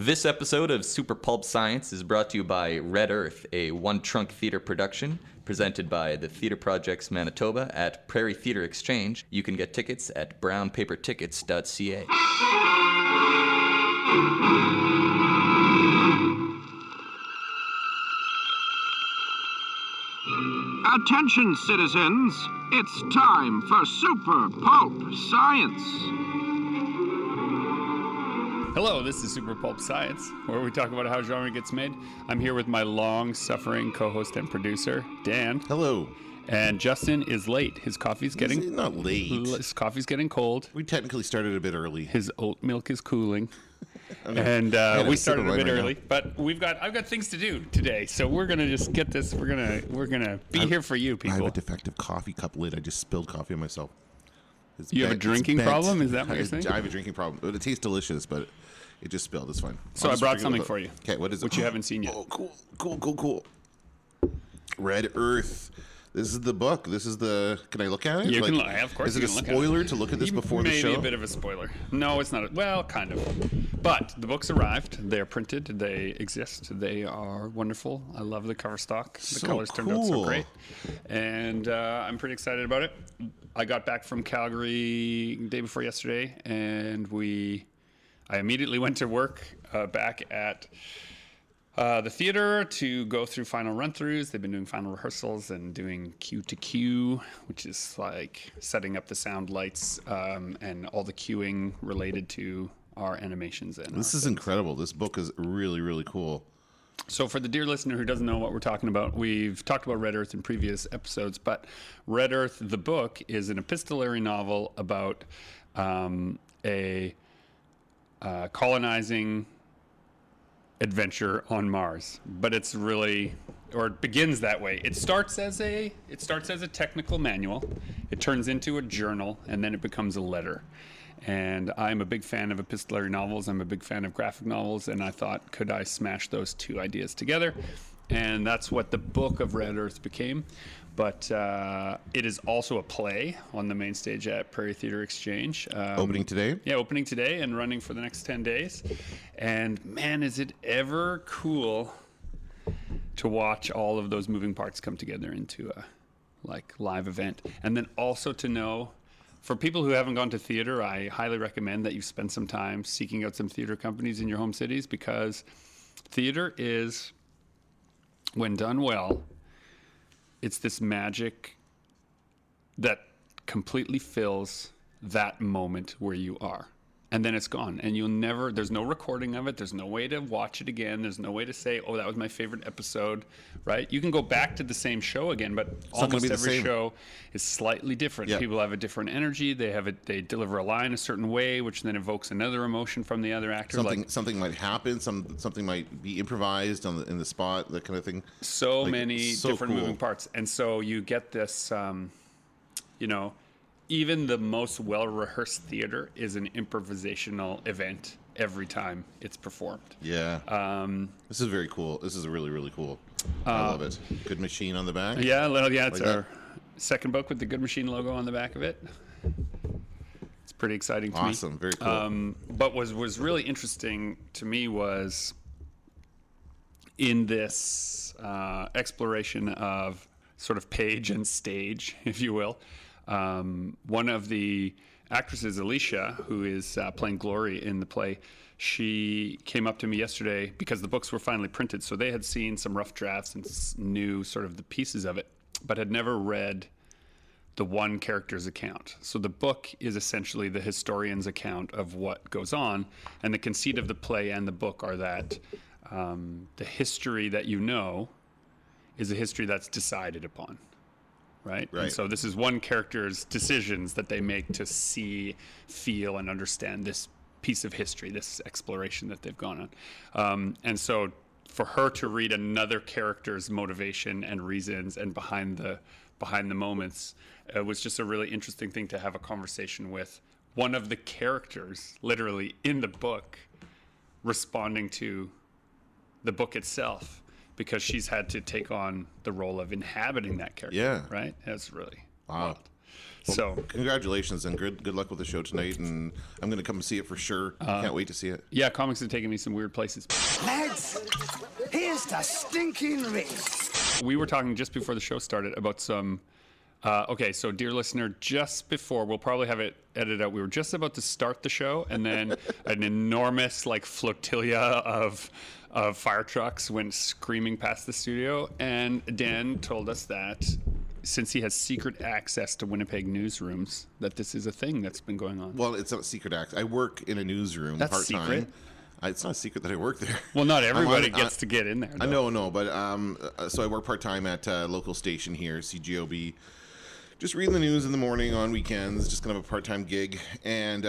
This episode of Super Pulp Science is brought to you by Red Earth, a one-trunk theater production presented by the Theater Projects Manitoba at Prairie Theater Exchange. You can get tickets at brownpapertickets.ca. Attention, citizens. It's time for Super Pulp Science. Hello, this is Super Pulp Science, where we talk about how genre gets made. I'm here with my long-suffering co-host and producer, Dan. Hello. And Justin is late. His coffee's getting... Not late. His coffee's getting cold. We technically started a bit early. His oat milk is cooling. And we started a bit early, but I've got things to do today, so we're gonna just get this. We're gonna be here for you, people. I have a defective coffee cup lid. I just spilled coffee on myself. You have a drinking problem? Is that what you're saying? I have a drinking problem. It tastes delicious, but it just spilled. It's fine. So I brought something for you. Okay, what is it? Which you haven't seen yet. Oh, cool. Red Earth. This is the book. This is the... Can I look at it? You can look. Of course you can look at it. Is it a spoiler to look at this before the show? Maybe a bit of a spoiler. No, it's not. Well, kind of. But the books arrived. They're printed. They exist. They are wonderful. I love the cover stock. The colors turned out so great. And I'm pretty excited about it. I got back from Calgary the day before yesterday, and I immediately went to work back at... the theater to go through final run-throughs. They've been doing final rehearsals and doing cue to cue, which is like setting up the sound lights and all the cueing related to our animations. And this is incredible. This book is really, really cool. So for the dear listener who doesn't know what we're talking about, we've talked about Red Earth in previous episodes, but Red Earth, the book, is an epistolary novel about a colonizing adventure on Mars, but it's really, or it begins that way. It starts as a technical manual. It turns into a journal, and then it becomes a letter. And I'm a big fan of epistolary novels. I'm a big fan of graphic novels, and I thought, could I smash those two ideas together? And that's what the book of Red Earth became. But it is also a play on the main stage at Prairie Theater Exchange. Opening today? Yeah, opening today and running for the next 10 days. And man, is it ever cool to watch all of those moving parts come together into a live event. And then also to know, for people who haven't gone to theater, I highly recommend that you spend some time seeking out some theater companies in your home cities, because theater is, when done well, it's this magic that completely fills that moment where you are. And then it's gone. And there's no recording of it. There's no way to watch it again. There's no way to say, oh, that was my favorite episode, right? You can go back to the same show again, but almost every show is slightly different. Yeah. People have a different energy. They deliver a line a certain way, which then evokes another emotion from the other actor. Something might happen. Something might be improvised in the spot, that kind of thing. So many different moving parts. And so you get this, even the most well-rehearsed theater is an improvisational event every time it's performed. Yeah. This is very cool. This is really, really cool. I love it. Good Machine on the back. Yeah, it's our second book with the Good Machine logo on the back of it. It's pretty exciting to me. Awesome. Very cool. But what was really interesting to me was in this exploration of sort of page and stage, if you will, one of the actresses, Alicia, who is playing Glory in the play, she came up to me yesterday because the books were finally printed. So they had seen some rough drafts and knew sort of the pieces of it, but had never read the one character's account. So the book is essentially the historian's account of what goes on. And the conceit of the play and the book are that the history that you know is a history that's decided upon. Right. And so this is one character's decisions that they make to see, feel, and understand this piece of history, this exploration that they've gone on. And so for her to read another character's motivation and reasons and behind the moments, it was just a really interesting thing to have a conversation with one of the characters, literally in the book, responding to the book itself, because she's had to take on the role of inhabiting that character. Yeah. Right? That's really wow. So Congratulations and good luck with the show tonight. And I'm going to come see it for sure. Can't wait to see it. yeah, comics have taken me some weird places. Lads, here's the stinking ring. We were talking just before the show started about some. Okay, so dear listener, just before, we'll probably have it edited out. We were just about to start the show, and then an enormous flotilla of fire trucks went screaming past the studio. And Dan told us that since he has secret access to Winnipeg newsrooms, that this is a thing that's been going on. Well, it's not secret access. I work in a newsroom That's part-time. secret? It's not a secret that I work there. Well, not everybody gets to get in there. I know, but so I work part-time at a local station here, CGOB. Just reading the news in the morning on weekends, just kind of a part-time gig. And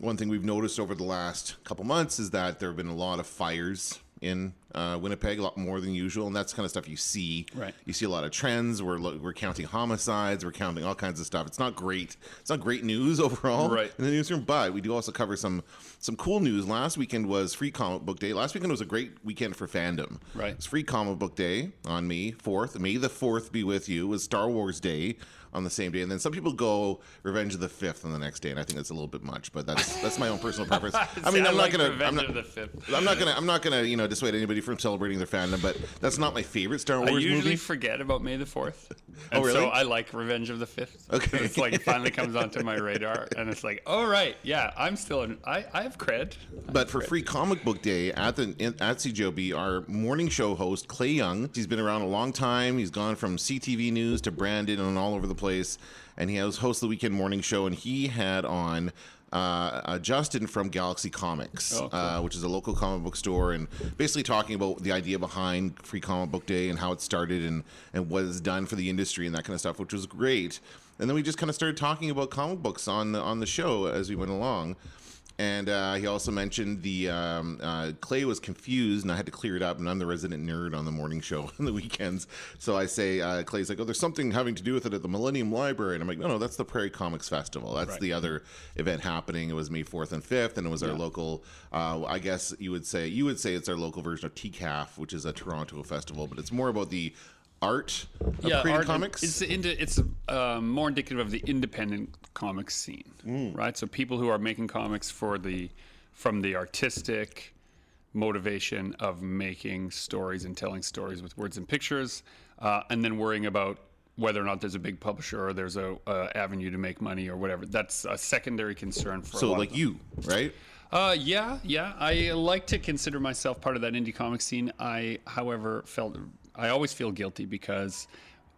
one thing we've noticed over the last couple months is that there have been a lot of fires in Winnipeg, a lot more than usual, and that's kind of stuff you see. Right. You see a lot of trends. We're counting homicides. We're counting all kinds of stuff. It's not great. It's not great news overall Right. in the newsroom, but we do also cover some cool news. Last weekend was Free Comic Book Day. Last weekend was a great weekend for fandom. Right. It's Free Comic Book Day on May 4th. May the 4th be with you. It was Star Wars Day on the same day, and then some people go Revenge of the 5th on the next day, and I think that's a little bit much, but that's my own personal preference. I mean, I'm not gonna dissuade anybody from celebrating their fandom, but that's not my favorite Star Wars I usually movie. forget about May the 4th. And really? so I like Revenge of the 5th. Okay. It's it finally comes onto my radar, and it's oh, right, yeah, I'm still I have cred. But for Free Comic Book Day at CGOB, our morning show host, Clay Young, he's been around a long time. He's gone from CTV News to Brandon and all over the place. And he was host of the weekend morning show, and he had on Justin from Galaxy Comics, which is a local comic book store, and basically talking about the idea behind Free Comic Book Day and how it started and what it's done for the industry and that kind of stuff, which was great. And then we just kind of started talking about comic books on the show as we went along. And he also mentioned Clay was confused, and I had to clear it up, and I'm the resident nerd on the morning show on the weekends. So I say, Clay's like, oh, there's something having to do with it at the Millennium Library. And I'm like, no, that's the Prairie Comics Festival. That's the other event happening. It was May 4th and 5th, and it was our local, I guess you would say it's our local version of TCAF, which is a Toronto festival, but it's more about the art of creating art, comics. It's more indicative of the independent comics scene, right? So people who are making comics from the artistic motivation of making stories and telling stories with words and pictures, and then worrying about whether or not there's a big publisher or there's a avenue to make money or whatever. That's a secondary concern for. So like you, right? Yeah. I like to consider myself part of that indie comic scene. However, I always feel guilty because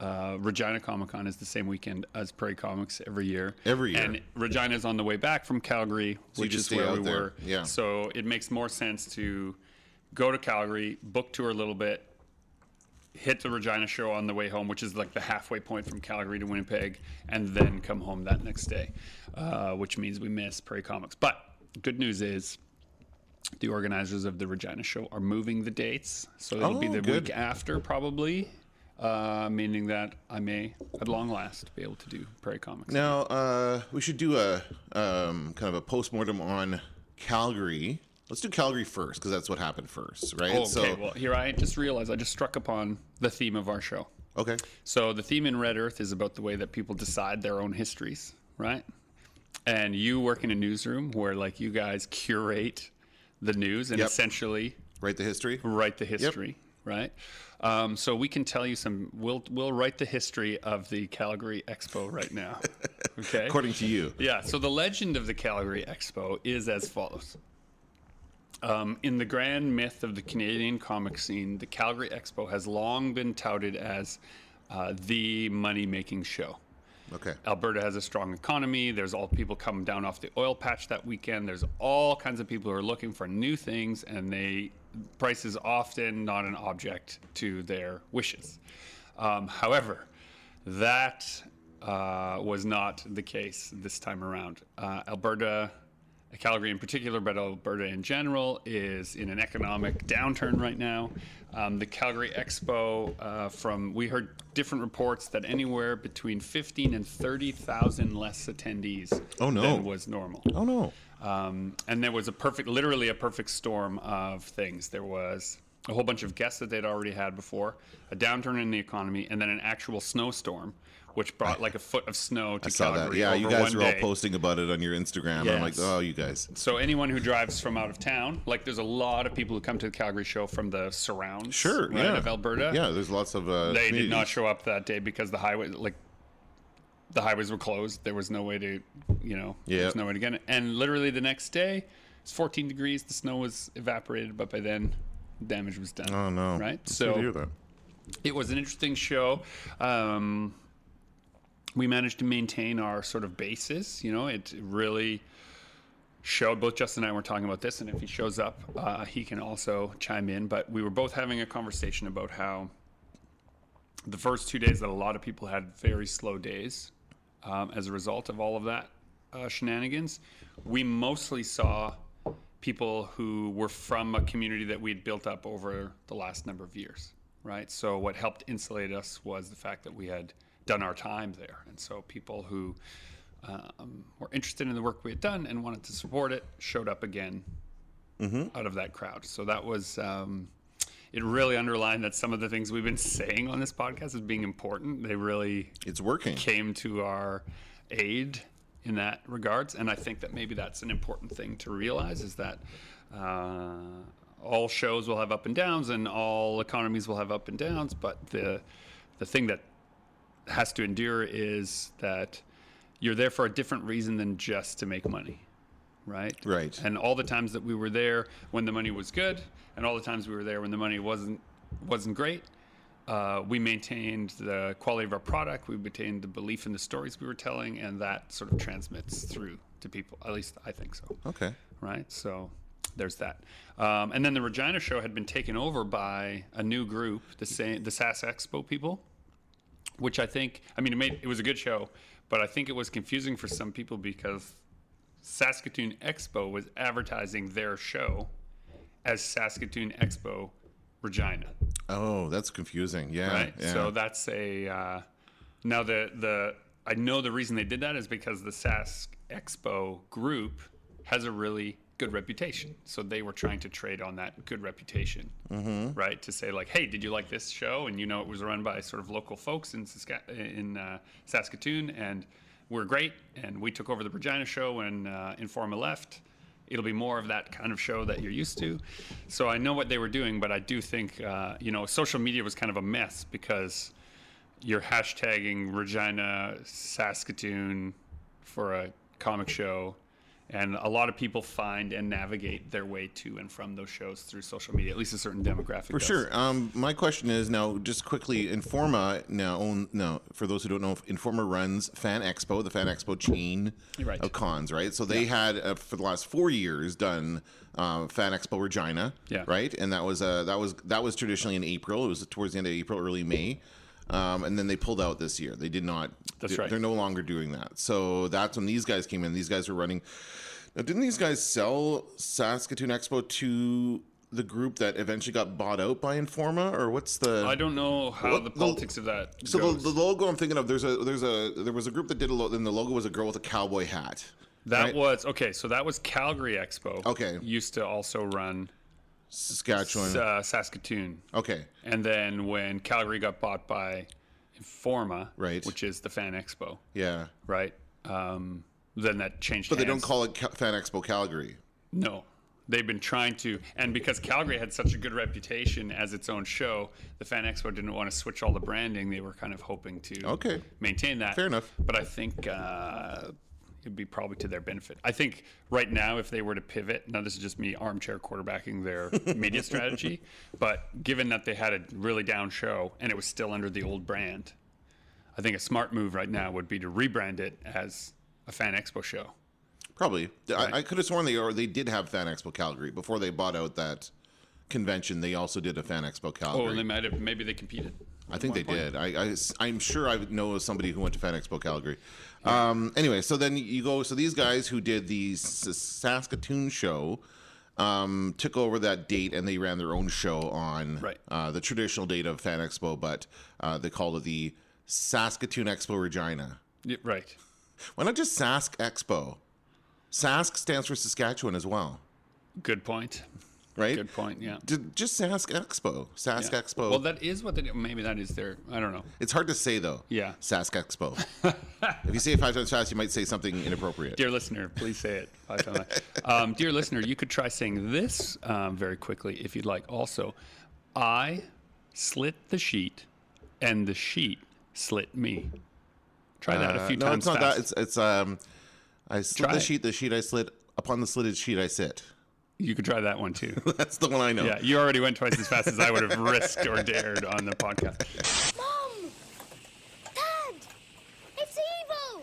Regina Comic-Con is the same weekend as Prairie Comics every year. And Regina's on the way back from Calgary, which is where we were. Yeah. So it makes more sense to go to Calgary, book tour a little bit, hit the Regina show on the way home, which is like the halfway point from Calgary to Winnipeg, and then come home that next day, which means we miss Prairie Comics. But good news is the organizers of the Regina show are moving the dates, so it'll be the week after probably, meaning that I may, at long last, be able to do Prairie Comics. Now, we should do a kind of a postmortem on Calgary. Let's do Calgary first, because that's what happened first, right? Oh, okay, well, here I just realized I just struck upon the theme of our show. Okay. So the theme in Red Earth is about the way that people decide their own histories, right? And you work in a newsroom where, you guys curate the news and essentially write the history, right? So we can tell you we'll write the history of the Calgary Expo right now. Okay. According to you. Yeah. So the legend of the Calgary Expo is as follows. In the grand myth of the Canadian comic scene, the Calgary Expo has long been touted as the money-making show. Okay. Alberta has a strong economy. There's all people coming down off the oil patch that weekend. There's all kinds of people who are looking for new things, and price is often not an object to their wishes. However, that was not the case this time around. Alberta, Calgary in particular, but Alberta in general, is in an economic downturn right now. The Calgary Expo, we heard different reports that anywhere between 15 and 30,000 less attendees than was normal. Oh, no. And there was literally a perfect storm of things. There was a whole bunch of guests that they'd already had before, a downturn in the economy, and then an actual snowstorm, which brought like a foot of snow to I saw Calgary. that. Yeah, over you guys one are all day. posting about it on your Instagram. I'm like, Yes. oh, you guys. So anyone who drives from out of town, like there's a lot of people who come to the Calgary show from the surrounds, Sure, right, yeah. of Alberta. Yeah, there's lots of They did not communities. show up that day because the highways were closed. There was no way to, there was no way to get it. And literally the next day, it's 14 degrees. The snow was evaporated, but by then, damage was done. Oh, no. Right? Sorry to hear that. It was an interesting show. We managed to maintain our sort of bases. It really showed. Both Justin and I were talking about this, and if he shows up, he can also chime in. But we were both having a conversation about how the first 2 days that a lot of people had very slow days as a result of all of that shenanigans. We mostly saw people who were from a community that we had built up over the last number of years, right? So what helped insulate us was the fact that we had done our time there. And so people who were interested in the work we had done and wanted to support it showed up again out of that crowd. So that was, it really underlined that some of the things we've been saying on this podcast as being important, they really It's working. came to our aid in that regards. And I think that maybe that's an important thing to realize, is that all shows will have up and downs and all economies will have up and downs, but the thing that has to endure is that you're there for a different reason than just to make money, right? Right. And all the times that we were there when the money was good, and all the times we were there when the money wasn't great, we maintained the quality of our product, we maintained the belief in the stories we were telling, and that sort of transmits through to people. At least I think so. Okay. Right? So there's that. And then the Regina show had been taken over by a new group, the SAS Expo people, which I think, it was a good show, but I think it was confusing for some people because Saskatoon Expo was advertising their show as Saskatoon Expo Regina. Oh, that's confusing. Yeah. Right. Yeah. So that's a now I know the reason they did that is because the Sask Expo group has a really good reputation. So they were trying to trade on that good reputation, right? To say like, hey, did you like this show? And it was run by sort of local folks in Saskatoon, and we're great. And we took over the Regina show when Informa left. It'll be more of that kind of show that you're used to. So I know what they were doing, but I do think, social media was kind of a mess because you're hashtagging Regina, Saskatoon for a comic show. And a lot of people find and navigate their way to and from those shows through social media, at least a certain demographic. For sure. My question is now, just quickly, Informa now, for those who don't know, Informa runs Fan Expo, the Fan Expo chain Right. of cons, right? So they had for the last 4 years done Fan Expo Regina, Yeah. right? And that was traditionally in April. It was towards the end of April, early May. And then they pulled out this year. They did not. That's right. They're no longer doing that. So that's when these guys came in. These guys were running. Now, didn't these guys sell Saskatoon Expo to the group that eventually got bought out by Informa, or what's the? I don't know how What- the politics of that So goes. the logo I'm thinking of, there was a group that did a logo, and the logo was a girl with a cowboy hat. That right? was okay. So that was Calgary Expo. Okay. Used to also run Saskatchewan. Saskatoon. Okay. And then when Calgary got bought by Informa, Right. which is the Fan Expo, Yeah. right? Then that changed. But they don't hands. call it Fan Expo Calgary. No. They've been trying to, and because Calgary had such a good reputation as its own show, the Fan Expo didn't want to switch all the branding. They were kind of hoping to maintain that. Fair enough. But I think it'd be probably to their benefit. I think right now, if they were to pivot, now this is just me armchair quarterbacking their media strategy, but given that they had a really down show and it was still under the old brand, I think a smart move right now would be to rebrand it as a Fan Expo show. Probably. Right. I could have sworn they did have Fan Expo Calgary before they bought out that convention. They also did a Fan Expo Calgary. Oh, and they might have, maybe they competed. I think they did. I'm sure I know somebody who went to Fan Expo Calgary. Anyway, so then you go. So these guys who did the Saskatoon show took over that date, and they ran their own show on the traditional date of Fan Expo, but they called it the Saskatoon Expo Regina. Yeah, right. Why not just Sask Expo? Sask stands for Saskatchewan as well. Good point. right? Good point. Yeah. Just Sask Expo. Sask Expo. Well, that is what maybe that is their. I don't know. It's hard to say though. Yeah. Sask Expo. If you say it 5 times fast, you might say something inappropriate. Dear listener, please say it 5 times fast. Dear listener, you could try saying this very quickly if you'd like. Also, I slit the sheet, and the sheet slit me. Try that a few times. No, it's not fast. that. It's I slit the sheet. The sheet I slit. Upon the slitted sheet I sit. You could try that one too. That's the one I know. Yeah, you already went twice as fast as I would have risked or dared on the podcast. Mom! Dad! It's evil!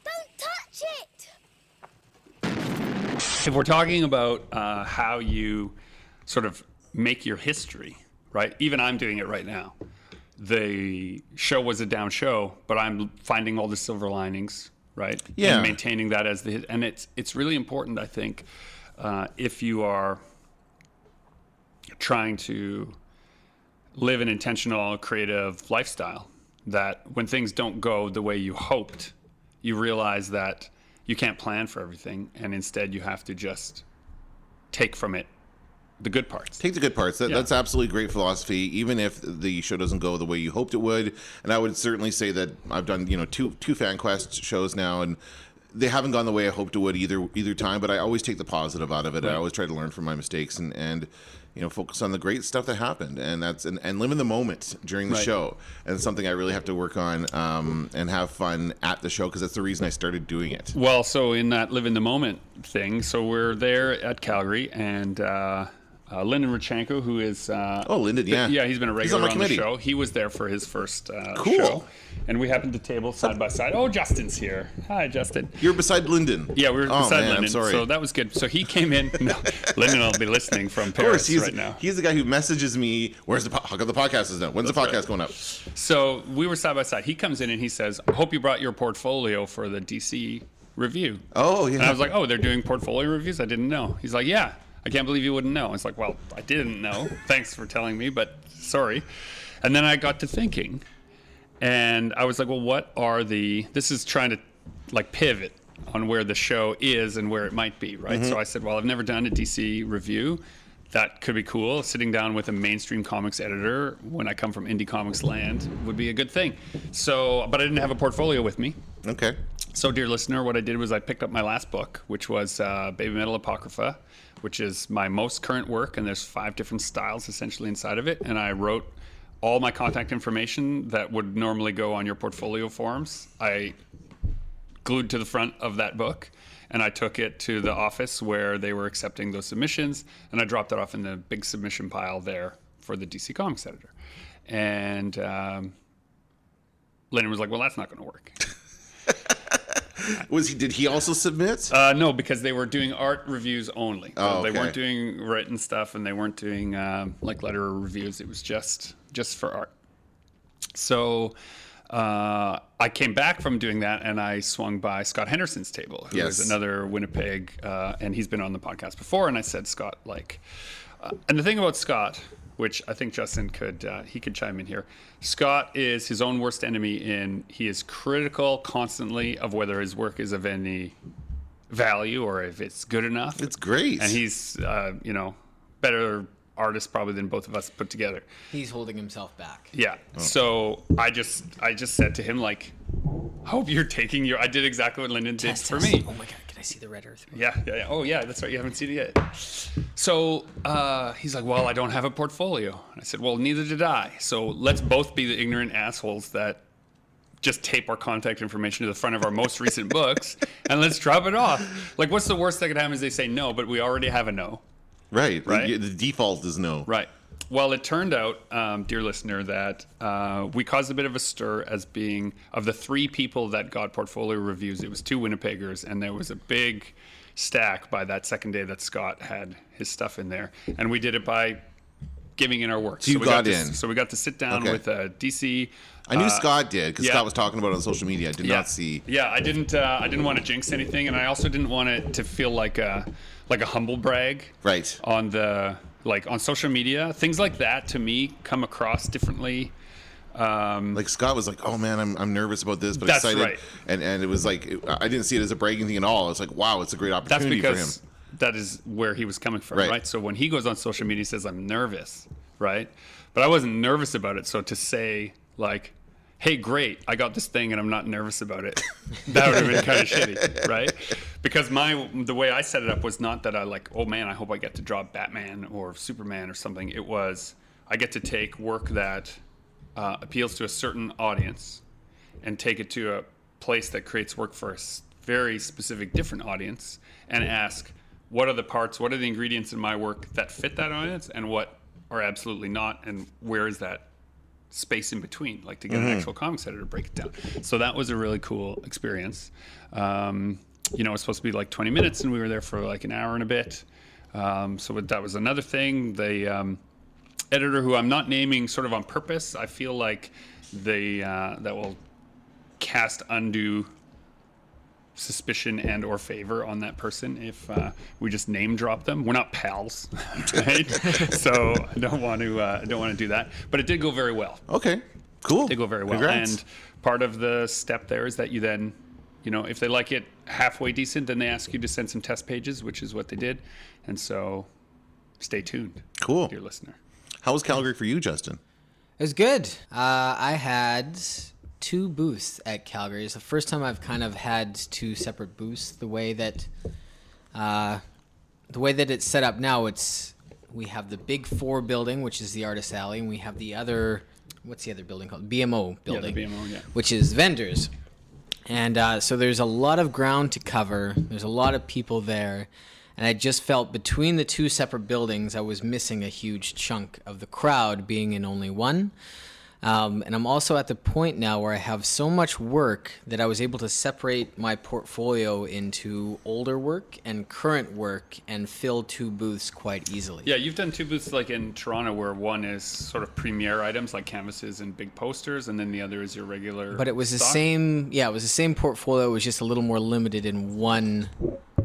Don't touch it! If we're talking about how you sort of make your history, right? Even I'm doing it right now. The show was a down show, but I'm finding all the silver linings, right? Yeah. And maintaining that as and it's really important, I think, if you are trying to live an intentional, creative lifestyle, that when things don't go the way you hoped, you realize that you can't plan for everything, and instead you have to just take from it the good parts. Take the good parts. That's absolutely great philosophy, even if the show doesn't go the way you hoped it would. And I would certainly say that I've done, two FanQuest shows now, and they haven't gone the way I hoped it would either time, but I always take the positive out of it. Right. I always try to learn from my mistakes and focus on the great stuff that happened, and and live in the moment during the show. And it's something I really have to work on and have fun at the show, because that's the reason I started doing it. Well, so in that live in the moment thing, so we're there at Calgary, and Lyndon Rachenko, who is Lyndon, yeah, he's been a regular on the show. He was there for his first show, and we happened to table side by side. Oh, Justin's here. Hi, Justin. You're beside Lyndon. Yeah, we were beside Lyndon. I'm sorry. So that was good. So he came in. No, Lyndon will be listening from Paris right now. He's the guy who messages me, how come the podcast is done? When's the podcast going up? So we were side by side. He comes in and he says, I hope you brought your portfolio for the DC review. Oh, yeah. And I was like, oh, they're doing portfolio reviews? I didn't know. He's like, yeah. I can't believe you wouldn't know. It's like, well, I didn't know. Thanks for telling me, but sorry. And then I got to thinking, and I was like, well, this is trying to pivot on where the show is and where it might be, right? Mm-hmm. So I said, well, I've never done a DC review. That could be cool. Sitting down with a mainstream comics editor when I come from indie comics land would be a good thing. So, but I didn't have a portfolio with me. Okay. So, dear listener, what I did was I picked up my last book, which was Baby Metal Apocrypha, which is my most current work, and there's 5 different styles essentially inside of it. And I wrote all my contact information that would normally go on your portfolio forms. I glued to the front of that book, and I took it to the office where they were accepting those submissions, and I dropped it off in the big submission pile there for the DC Comics editor. And Lennon was like, well, that's not going to work. Did he also submit? No, because they were doing art reviews only. Oh, okay. They weren't doing written stuff, and they weren't doing letter reviews. It was just for art. So I came back from doing that, and I swung by Scott Henderson's table, who is another Winnipeg, and he's been on the podcast before. And I said, Scott, and the thing about Scott, which I think Justin could chime in here. Scott is his own worst enemy he is critical constantly of whether his work is of any value or if it's good enough. It's great. And he's, better artist probably than both of us put together. He's holding himself back. Yeah. Oh. So I just said to him, hope you're taking I did exactly what Lyndon did for me. Oh my God. I see the Red Earth. Yeah. Oh, yeah, that's right. You haven't seen it yet. So he's like, well, I don't have a portfolio. And I said, well, neither did I. So let's both be the ignorant assholes that just tape our contact information to the front of our most recent books, and let's drop it off. What's the worst that could happen is they say no, but we already have a no. Right. The default is no. Right. Well, it turned out, dear listener, that we caused a bit of a stir as being, of the 3 people that got portfolio reviews, it was 2 Winnipeggers, and there was a big stack by that second day that Scott had his stuff in there. And we did it by giving in our work. So you got in. So we got to sit down with DC. I knew Scott did, because Scott was talking about it on social media. I did not see. Yeah, I didn't want to jinx anything, and I also didn't want it to feel like a humble brag. Right. On on social media, things like that to me come across differently. Scott was like, oh man, I'm nervous about this, but that's excited. Right. And it was I didn't see it as a bragging thing at all. It's like, wow, it's a great opportunity for him. that is where he was coming from, Right. right? So when he goes on social media, he says, I'm nervous, right? But I wasn't nervous about it. So to say, like, hey, great, I got this thing and I'm not nervous about it, that would have been kind of shitty, right? Because the way I set it up was not that I like, oh man, I hope I get to draw Batman or Superman or something. It was, I get to take work that appeals to a certain audience and take it to a place that creates work for a very specific different audience and ask, what are the parts, what are the ingredients in my work that fit that audience and what are absolutely not, and where is that space in between, like to get an actual comics editor to break it down. So that was a really cool experience. It was supposed to be like 20 minutes and we were there for like an hour and a bit. So that was another thing. The editor, who I'm not naming sort of on purpose, I feel like that will cast undue suspicion and or favor on that person if we just name drop them. We're not pals, right? So I don't want to do that. But it did go very well. Okay, cool. It did go very well. Congrats. And part of the step there is that you then, if they like it halfway decent, then they ask you to send some test pages, which is what they did. And so stay tuned, Cool. dear listener. How was Calgary for you, Justin? It was good. I had 2 booths at Calgary. It's the first time I've kind of had 2 separate booths. The way that it's set up now, we have the Big 4 building, which is the Artist Alley, and we have the other, what's the other building called? BMO building, Yeah, the BMO, yeah. which is vendors. And so there's a lot of ground to cover. There's a lot of people there. And I just felt between the 2 separate buildings, I was missing a huge chunk of the crowd being in only one. And I'm also at the point now where I have so much work that I was able to separate my portfolio into older work and current work and fill 2 booths quite easily. Yeah, you've done 2 booths like in Toronto where one is sort of premiere items like canvases and big posters, and then the other is your regular But it was stock. the same. Yeah, it was the same portfolio. It was just a little more limited in one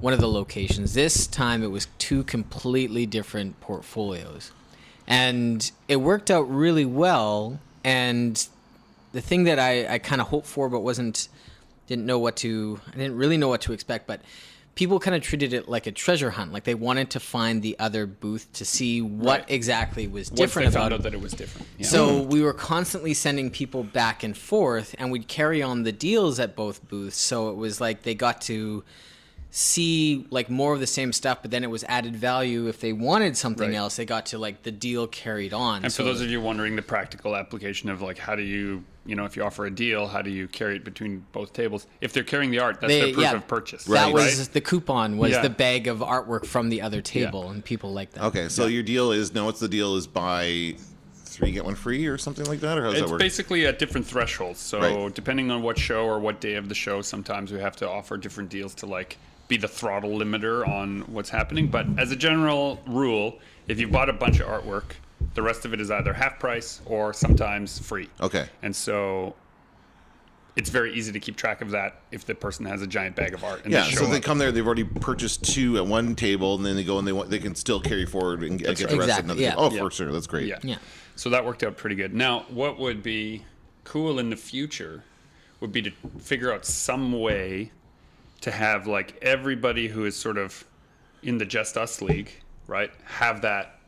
of the locations. This time it was 2 completely different portfolios, and it worked out really well. And the thing that I kind of hoped for, but I didn't really know what to expect, but people kind of treated it like a treasure hunt. Like they wanted to find the other booth to see what exactly was different Once they about found it. out that it was different. Yeah. So we were constantly sending people back and forth, and we'd carry on the deals at both booths. So it was like they got to see like more of the same stuff, but then it was added value. If they wanted something else, they got to like the deal carried on. And for those of you wondering, the practical application of like how do you, if you offer a deal, how do you carry it between both tables? If they're carrying the art, that's their proof of purchase. That was right? the coupon was Yeah. the bag of artwork from the other table, and people like that. Okay, so your deal is, what's the deal is buy 3 get 1 free or something like that, or how does that It's work? basically at different thresholds. So Right. depending on what show or what day of the show, sometimes we have to offer different deals to like be the throttle limiter on what's happening. But as a general rule, if you bought a bunch of artwork, the rest of it is either half price or sometimes free. Okay. And so it's very easy to keep track of that if the person has a giant bag of art. And Yeah, they show so they up. come there, they've already purchased 2 at one table, and then they go and they can still carry forward and get the rest Exactly, at another yeah. table. Oh, Yeah. for sure, that's great. Yeah. Yeah. So that worked out pretty good. Now, what would be cool in the future would be to figure out some way to have like everybody who is sort of in the Just Us League, right, have that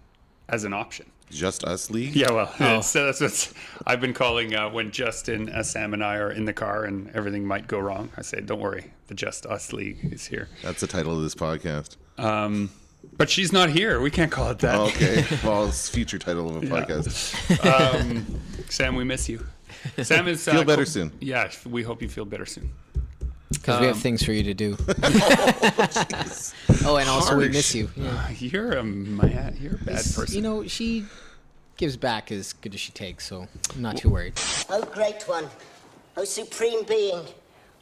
as an option. Just Us League? Yeah, well, so that's what I've been calling when Justin, Sam, and I are in the car and everything might go wrong. I say, don't worry, the Just Us League is here. That's the title of this podcast. But she's not here. We can't call it that. Okay, well, it's future title of a podcast. Sam, we miss you. Sam is Feel better soon. Yeah, we hope you feel better soon. Because we have things for you to do. Oh, and also we Harsh. miss you. Yeah. You're a bad person. She gives back as good as she takes, so I'm not too worried. O great one, O supreme being,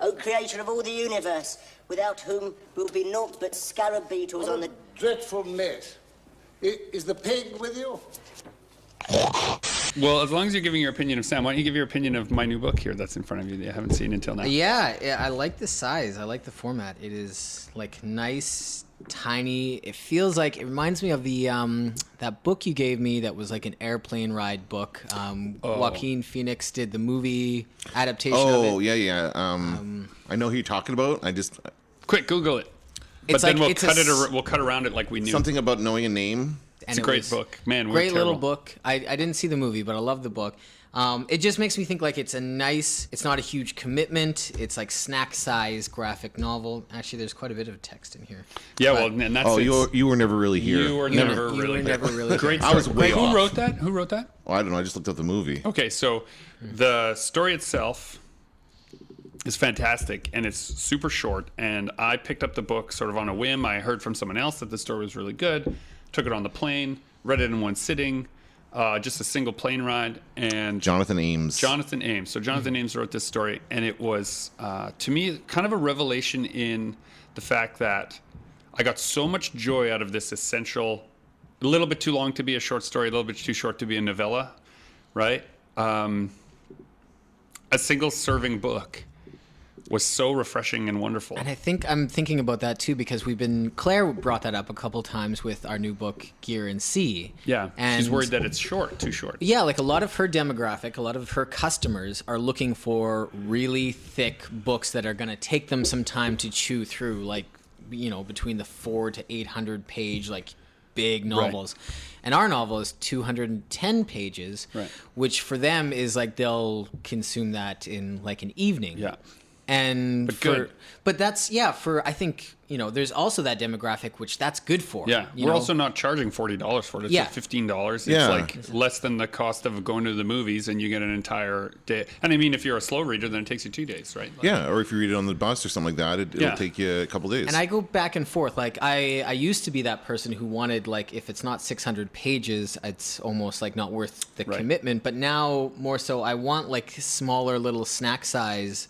O creator of all the universe, without whom will be naught but scarab beetles on the... Dreadful mess. Is the pig with you? Well, as long as you're giving your opinion of Sam, why don't you give your opinion of my new book here that's in front of you that I haven't seen until now? Yeah, I like the size. I like the format. It is like nice, tiny. It feels like, it reminds me of the that book you gave me that was like an airplane ride book. Joaquin Phoenix did the movie adaptation of it. Oh, yeah. I know who you're talking about. Quick, Google it. But then we'll cut around it like we knew. Something about knowing a name. It's a great book, man. Great little book. I didn't see the movie, but I love the book. It just makes me think like it's not a huge commitment. It's like snack size graphic novel. Actually, there's quite a bit of text in here. Yeah, well, and that's you were never really here. You were never really Great. I was way off. Who wrote that? Who wrote that? Oh, I don't know. I just looked up the movie. Okay, so the story itself is fantastic, and it's super short. And I picked up the book sort of on a whim. I heard from someone else that the story was really good. Took it on the plane, read it in one sitting. Just a single plane ride. And Jonathan Ames. So Jonathan Ames wrote this story, and it was, to me, kind of a revelation in the fact that I got so much joy out of this essential, a little bit too long to be a short story, a little bit too short to be a novella, right? A single serving book was so refreshing and wonderful. And I think I'm thinking about that too, because Claire brought that up a couple times with our new book, Gear and Sea. Yeah, and she's worried that it's too short. Yeah, like a lot of her demographic, a lot of her customers are looking for really thick books that are going to take them some time to chew through, like, between the 400 to 800 page, like, big novels. Right. And our novel is 210 pages, right, which for them is like they'll consume that in like an evening. Yeah. And but that's I think there's also that demographic which that's good for. Yeah, we're also not charging $40 for it. It's like $15. It's like less than the cost of going to the movies, and you get an entire day. And I mean, if you're a slow reader, then it takes you 2 days, right? Like, or if you read it on the bus or something like that, it'll take you a couple days. And I go back and forth. Like I used to be that person who wanted, like, if it's not 600 pages, it's almost like not worth the commitment. But now more so, I want like smaller little snack size.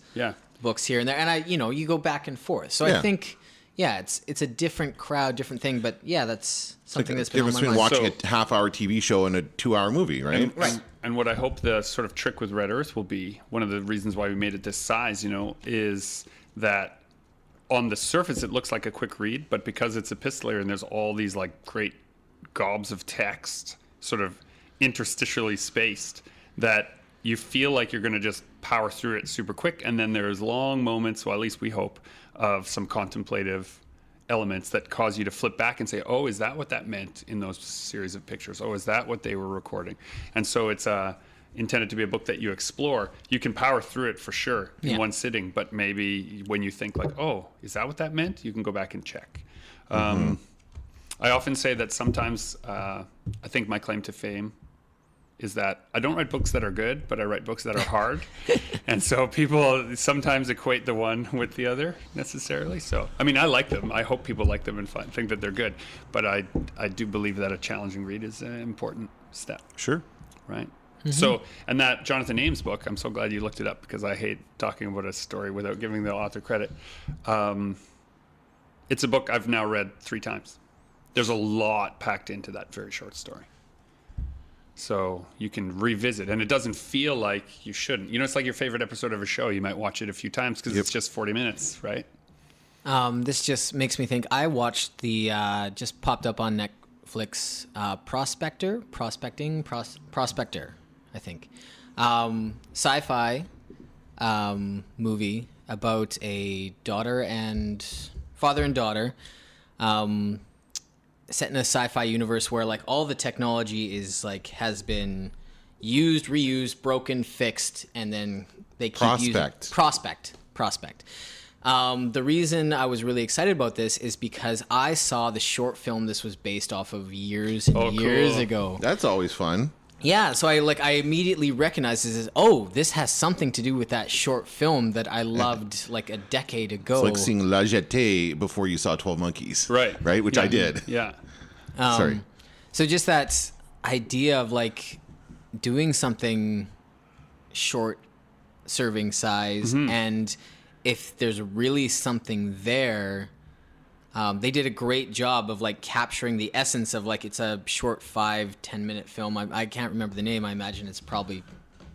Books here and there, and you go back and forth. So I think, it's a different crowd, different thing, but that's something that's been on my mind. Difference between watching a half-hour TV show and a 2-hour movie, right? And what I hope the sort of trick with Red Earth will be, one of the reasons why we made it this size, is that on the surface it looks like a quick read, but because it's epistolary and there's all these like great gobs of text, sort of interstitially spaced, that you feel like you're going to just power through it super quick, and then there's long moments, well, at least we hope, of some contemplative elements that cause you to flip back and say, oh, is that what that meant in those series of pictures? Oh, is that what they were recording? And so it's intended to be a book that you explore. You can power through it for sure in one sitting, but maybe when you think like, oh, is that what that meant? You can go back and check. I often say that sometimes I think my claim to fame is that I don't write books that are good, but I write books that are hard. And so people sometimes equate the one with the other necessarily. So, I mean, I like them. I hope people like them and think that they're good. But I do believe that a challenging read is an important step. Sure. Right? Mm-hmm. So, and that Jonathan Ames book, I'm so glad you looked it up, because I hate talking about a story without giving the author credit. It's a book I've now read 3 times. There's a lot packed into that very short story. So you can revisit, and it doesn't feel like you shouldn't. It's like your favorite episode of a show. You might watch it a few times because it's just 40 minutes, right? This just makes me think. I watched the just popped up on Netflix, Prospector, I think, sci-fi movie about a father and daughter. Set in a sci-fi universe where like all the technology is like has been used, reused, broken, fixed, and then they keep using Prospect. The reason I was really excited about this is because I saw the short film this was based off of years and years ago. That's always fun. Yeah, so I immediately recognized this as, this has something to do with that short film that I loved like a decade ago. It's like seeing La Jetée before you saw 12 Monkeys. Right? Which I did. Yeah. Sorry. So just that idea of like doing something short serving size, and if there's really something there, they did a great job of like capturing the essence of like, it's a short 5-10 minute film. I can't remember the name. I imagine it's probably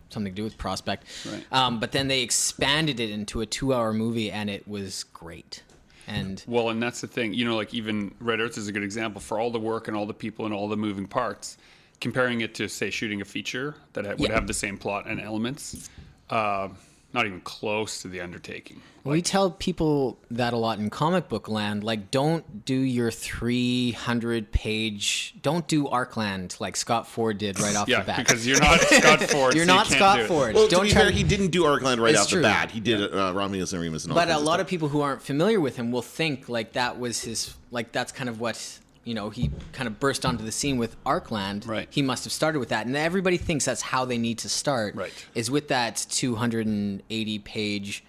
something to do with Prospect. Right. But then they expanded it into a 2-hour movie, and it was great. And that's the thing. Like even Red Earth is a good example for all the work and all the people and all the moving parts. Comparing it to, say, shooting a feature that would have the same plot and elements, not even close to the undertaking. We tell people that a lot in comic book land, like, don't do your 300-page, don't do Arkland like Scott Ford did right off the bat. Because you're not Scott Ford. You're so not you Scott can't do it. Ford. Well, Don't to be try fair, he didn't do Arkland right It's off true. the bat. He did Romulus and Remus and all But kinds a of lot stuff. of people who aren't familiar with him will think like that was his, like that's kind of what, you know, he kind of burst onto the scene with Arkland. Right. He must have started with that. And everybody thinks that's how they need to start. Right. Is with that 280-page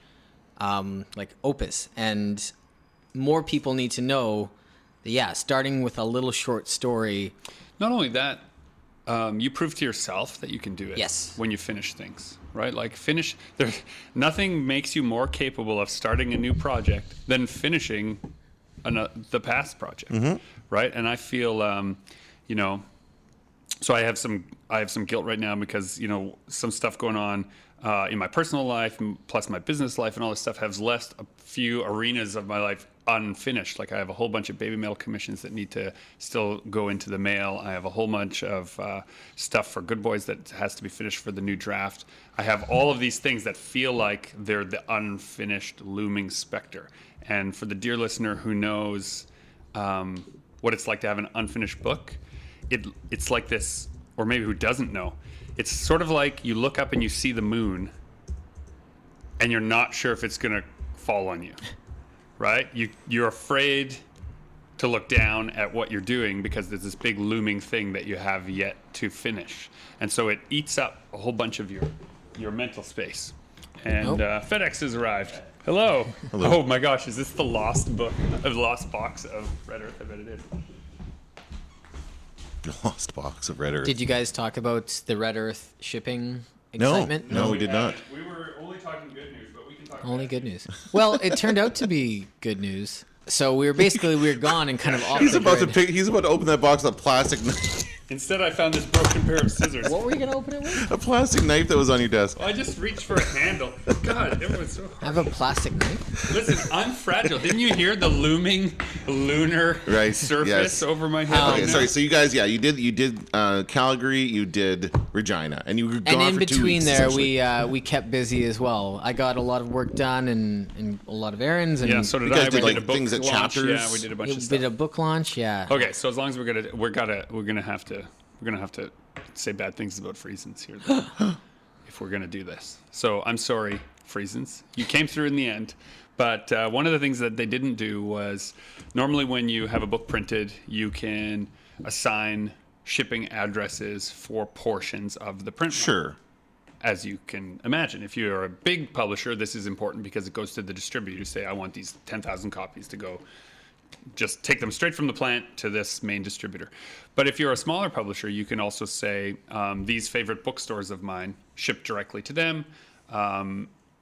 like opus. And more people need to know that, starting with a little short story. Not only that, you prove to yourself that you can do it. Yes. When you finish things, right? Like nothing makes you more capable of starting a new project than finishing the past project, right? And I feel, you know, so I have some guilt right now because, you know, some stuff going on in my personal life plus my business life and all this stuff has left a few arenas of my life unfinished. Like I have a whole bunch of baby mail commissions that need to still go into the mail. I have a whole bunch of stuff for Good Boys that has to be finished for the new draft. I have all of these things that feel like they're the unfinished looming specter. And for the dear listener who knows what it's like to have an unfinished book, it's like this, or maybe who doesn't know, it's sort of like you look up and you see the moon and you're not sure if it's going to fall on you. Right? You're afraid to look down at what you're doing because there's this big looming thing that you have yet to finish. And so it eats up a whole bunch of your mental space. And FedEx has arrived. Hello. Oh my gosh, is this the lost box of Red Earth? I bet it is. Lost box of Red Earth. Did you guys talk about the Red Earth shipping excitement? No, we did not. We were only talking good news, but we can talk Only good news. Well, it turned out to be good news. So we were gone and kind of off the grid. He's about to open that box with a plastic knife. Instead, I found this broken pair of scissors. What were you going to open it with? A plastic knife that was on your desk. Well, I just reached for a handle. God, it was so hard. I have a plastic knife. Listen, I'm fragile. Didn't you hear the looming lunar surface over my head? Okay, sorry. So you guys, you did Calgary, you did Regina, and you were gone And in for 2 between weeks, there, essentially. we kept busy as well. I got a lot of work done and a lot of errands. And Yeah, so did You guys I. did, We like, did a book things at launch. chapters? Yeah, we did a bunch of we stuff. did a book launch. Yeah. Okay, so as long as we're gonna have to say bad things about Friesens here, though, if we're gonna do this. So I'm sorry, Friesens. You came through in the end. But one of the things that they didn't do was normally when you have a book printed, you can assign shipping addresses for portions of the print run. Sure. As you can imagine, if you're a big publisher, this is important because it goes to the distributor to say, I want these 10,000 copies to go. Just take them straight from the plant to this main distributor. But if you're a smaller publisher, you can also say, these favorite bookstores of mine, ship directly to them.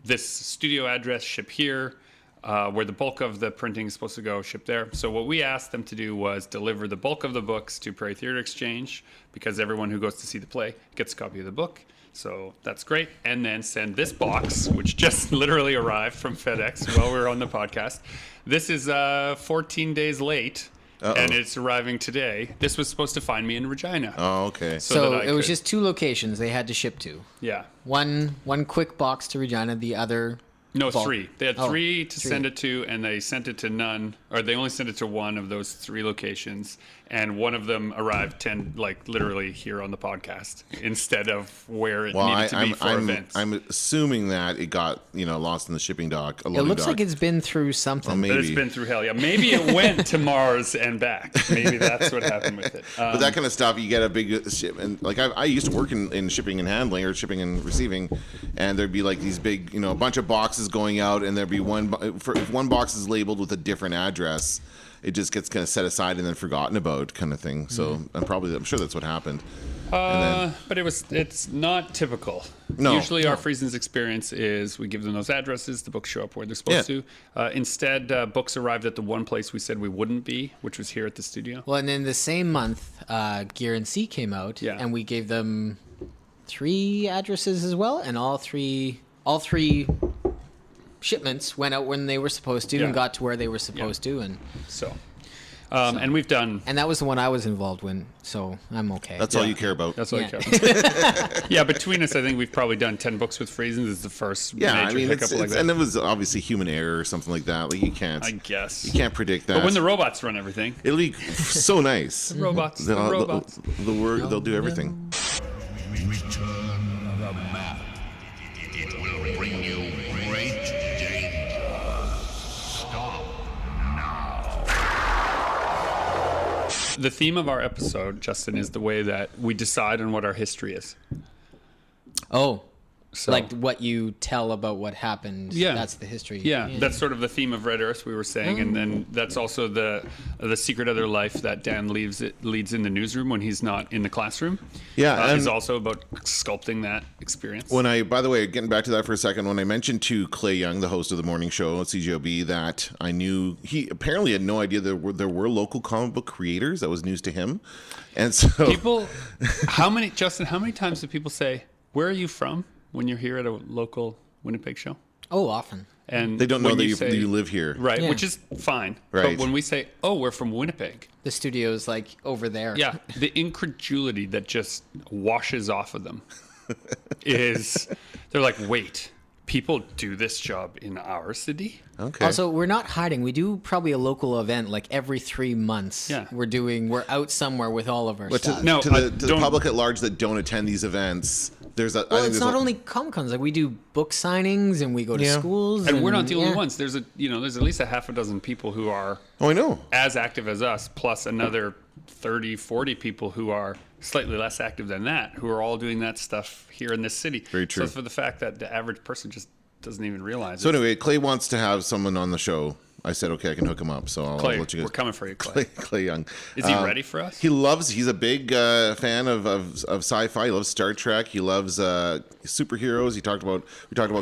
This studio address, ship here. Where the bulk of the printing is supposed to go, ship there. So what we asked them to do was deliver the bulk of the books to Prairie Theatre Exchange, because everyone who goes to see the play gets a copy of the book. So that's great. And then send this box, which just literally arrived from FedEx while we were on the podcast. This is 14 days late, and it's arriving today. This was supposed to find me in Regina. Oh, okay. So it was just 2 locations they had to ship to. Yeah. One quick box to Regina, the other... No, bulk. 3. They had 3 to 3. send it to, and they sent it to none, or they only sent it to one of those 3 locations, and one of them arrived literally here on the podcast instead of where it needed to be for events. I'm assuming that it got lost in the shipping dock. It looks like it's been through something. Maybe. But it's been through hell. Yeah, maybe it went to Mars and back. Maybe that's what happened with it. But that kind of stuff, you get a big shipment. Like I used to work in shipping and handling, or shipping and receiving, and there'd be like these big, a bunch of boxes going out, and there'd be if one box is labeled with a different address, it just gets kind of set aside and then forgotten about, kind of thing. So I'm sure that's what happened. But it's not typical. No. Usually our Friesens experience is we give them those addresses, the books show up where they're supposed to. Instead, books arrived at the one place we said we wouldn't be, which was here at the studio. Well, and in the same month, Gear and Sea came out, and we gave them 3 addresses as well, and all three shipments went out when they were supposed to and got to where they were supposed to. And so And we've done. And that was the one I was involved in, so I'm okay. That's all you care about. That's all you care about. Yeah, between us, I think we've probably done 10 books with Friesens. It's the first major hiccup like that. And it was obviously human error or something like that. Like you can't. I guess. You can't predict that. But when the robots run everything. It'll be so nice. Robots. They'll do everything. Return of the map. It will bring you great danger. Stop now. The theme of our episode, Justin, is the way that we decide on what our history is. Oh. So, like what you tell about what happened. Yeah. That's the history. Yeah, that's sort of the theme of Red Earth we were saying, and then that's also the secret of their life that Dan leads in the newsroom when he's not in the classroom. Yeah, is also about sculpting that experience. By the way, getting back to that for a second, when I mentioned to Clay Young, the host of the morning show at CJOB, that I knew he apparently had no idea there were local comic book creators. That was news to him, and so people, how many times do people say, "Where are you from?" when you're here at a local Winnipeg show? Oh, often. And they don't know that you live here. Right, which is fine. Right. But when we say, oh, we're from Winnipeg. The studio's like over there. Yeah, the incredulity that just washes off of them is, they're like, wait, people do this job in our city? Okay. Also, we're not hiding. We do probably a local event like every 3 months. Yeah. We're out somewhere with all of our stuff. To the public at large that don't attend these events, it's not only Comic-Cons. Like we do book signings and we go to schools. And we're not the only ones. There's at least a half a dozen people who are I know. as active as us, plus another 30, 40 people who are slightly less active than that, who are all doing that stuff here in this city. Very true. So for the fact that the average person just doesn't even realize it. So anyway, Clay wants to have someone on the show. I said, okay, I can hook him up. So I'll let you guys. We're coming for you, Clay. Clay Young. Is he ready for us? He's a big fan of sci-fi. He loves Star Trek. He loves superheroes. We talked about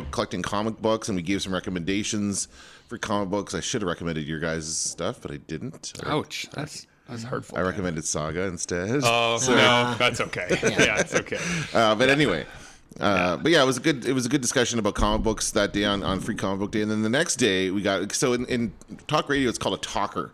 collecting comic books, and we gave some recommendations for comic books. I should have recommended your guys' stuff, but I didn't. Ouch. That's hurtful. I recommended Saga instead. Oh, no, that's okay. Yeah, it's okay. But anyway. But yeah, it was a good discussion about comic books that day on Free Comic Book Day, and then the next day we got in talk radio it's called a talker,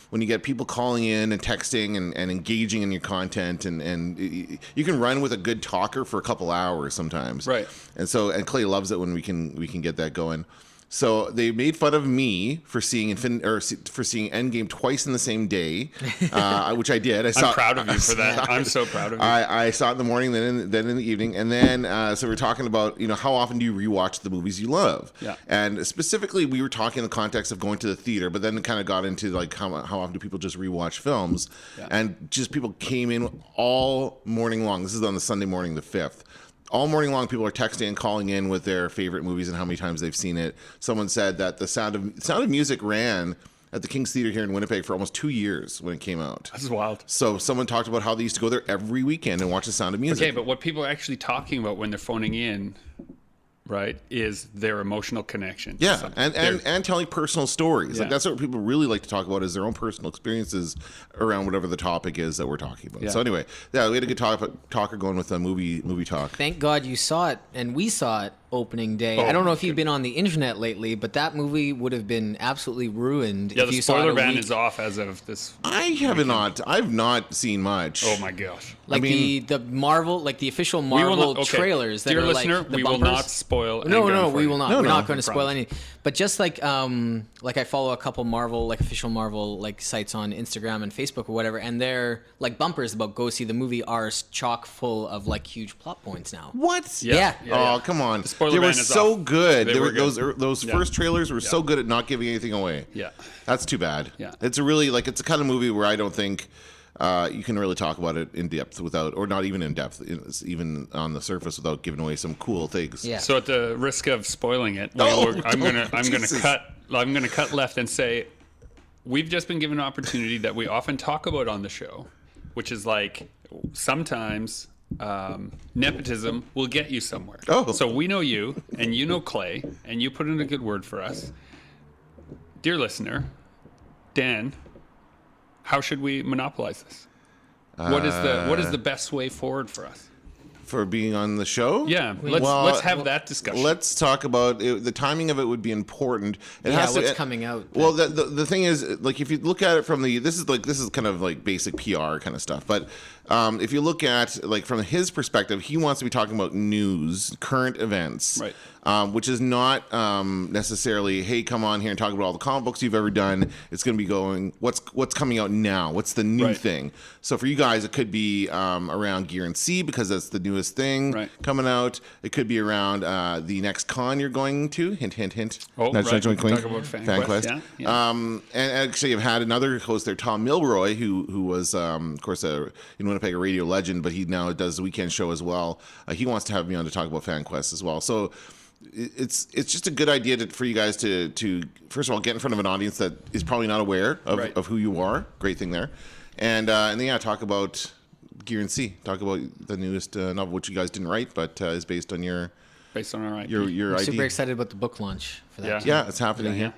when you get people calling in and texting and engaging in your content, and you can run with a good talker for a couple hours sometimes, right? And Clay loves it when we can get that going. So they made fun of me for seeing Endgame twice in the same day, which I did. I'm proud of you for that. I'm so proud of you. I saw it in the morning, then in the evening, and then so we're talking about how often do you rewatch the movies you love? Yeah. And specifically, we were talking in the context of going to the theater, but then it kind of got into like how often do people just rewatch films? Yeah. And just people came in all morning long. This is on the Sunday morning, the 5th. All morning long, people are texting and calling in with their favorite movies and how many times they've seen it. Someone said that the Sound of Music ran at the King's Theatre here in Winnipeg for almost 2 years when it came out. That's wild. So someone talked about how they used to go there every weekend and watch the Sound of Music. Okay, but what people are actually talking about when they're phoning in, right, is their emotional connection. Yeah, and telling personal stories. Yeah. Like that's what people really like to talk about, is their own personal experiences around whatever the topic is that we're talking about. Yeah. So anyway, we had a good talker going with a movie talk. Thank God you saw it, and we saw it opening day. I don't know if you've been on the internet lately, but that movie would have been absolutely ruined if you saw it. Yeah, the spoiler ban is off as of this. I've not seen much. Oh my gosh! Like the Marvel, like the official Marvel trailers that Dear are listener, like the we bumpers. will not spoil. No, we will not. We're not going to spoil promise. any. But just like I follow a couple Marvel, like official Marvel, like sites on Instagram and Facebook or whatever, and their like bumpers about go see the movie are chock full of like huge plot points now. What? Yeah. Oh, come on. spoiler They were ban is so off. good. They were good. Those first trailers were so good at not giving anything away. Yeah. That's too bad. Yeah. It's a kind of movie where I don't think you can really talk about it in depth without, or not even in depth, even on the surface without giving away some cool things. Yeah. So at the risk of spoiling it, I'm gonna cut left and say we've just been given an opportunity that we often talk about on the show, which is like sometimes nepotism will get you somewhere. Oh. So we know you, and you know Clay, and you put in a good word for us. Dear listener, Dan, how should we monopolize this? What is the best way forward for us? for being on the show. Yeah, let's have that discussion. Let's talk about it. The timing of it would be important. What's coming out? Well, the thing is, like, if you look at it from this is kind of like basic PR kind of stuff. But if you look at, like, from his perspective, he wants to be talking about news, current events, right? Which is not necessarily, hey, come on here and talk about all the comic books you've ever done. It's going to be going, what's coming out now? What's the new thing? So for you guys, it could be around Gear and Sea, because that's the newest thing coming out. It could be around the next con you're going to. Hint, hint, hint. Oh, Talk about FanQuest. Yeah. And actually, I've had another host there, Tom Milroy, who was, of course, in Winnipeg, a radio legend, but he now does the weekend show as well. He wants to have me on to talk about FanQuest as well. So it's just a good idea for you guys to first of all get in front of an audience that is probably not aware of who you are. Great thing there, and then talk about Gear and Sea. Talk about the newest novel, which you guys didn't write, but is based on our IP. Your I'm ID. super excited about the book launch for that. Yeah, it's happening here.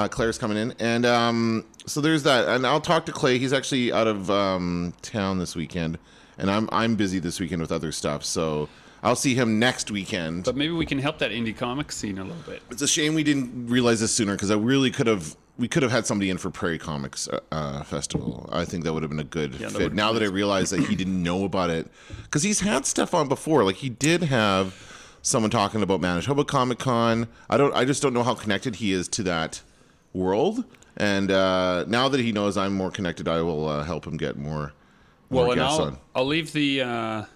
Claire's coming in, and so there's that. And I'll talk to Clay. He's actually out of town this weekend, and I'm busy this weekend with other stuff. So I'll see him next weekend. But maybe we can help that indie comic scene a little bit. It's a shame we didn't realize this sooner, because I really could have. We could have had somebody in for Prairie Comics Festival. I think that would have been a good fit. Now that I realize that he didn't know about it, because he's had stuff on before. Like, he did have someone talking about Manitoba Comic Con. I just don't know how connected he is to that world. And now that he knows I'm more connected, I will help him get more guests on. I'll leave the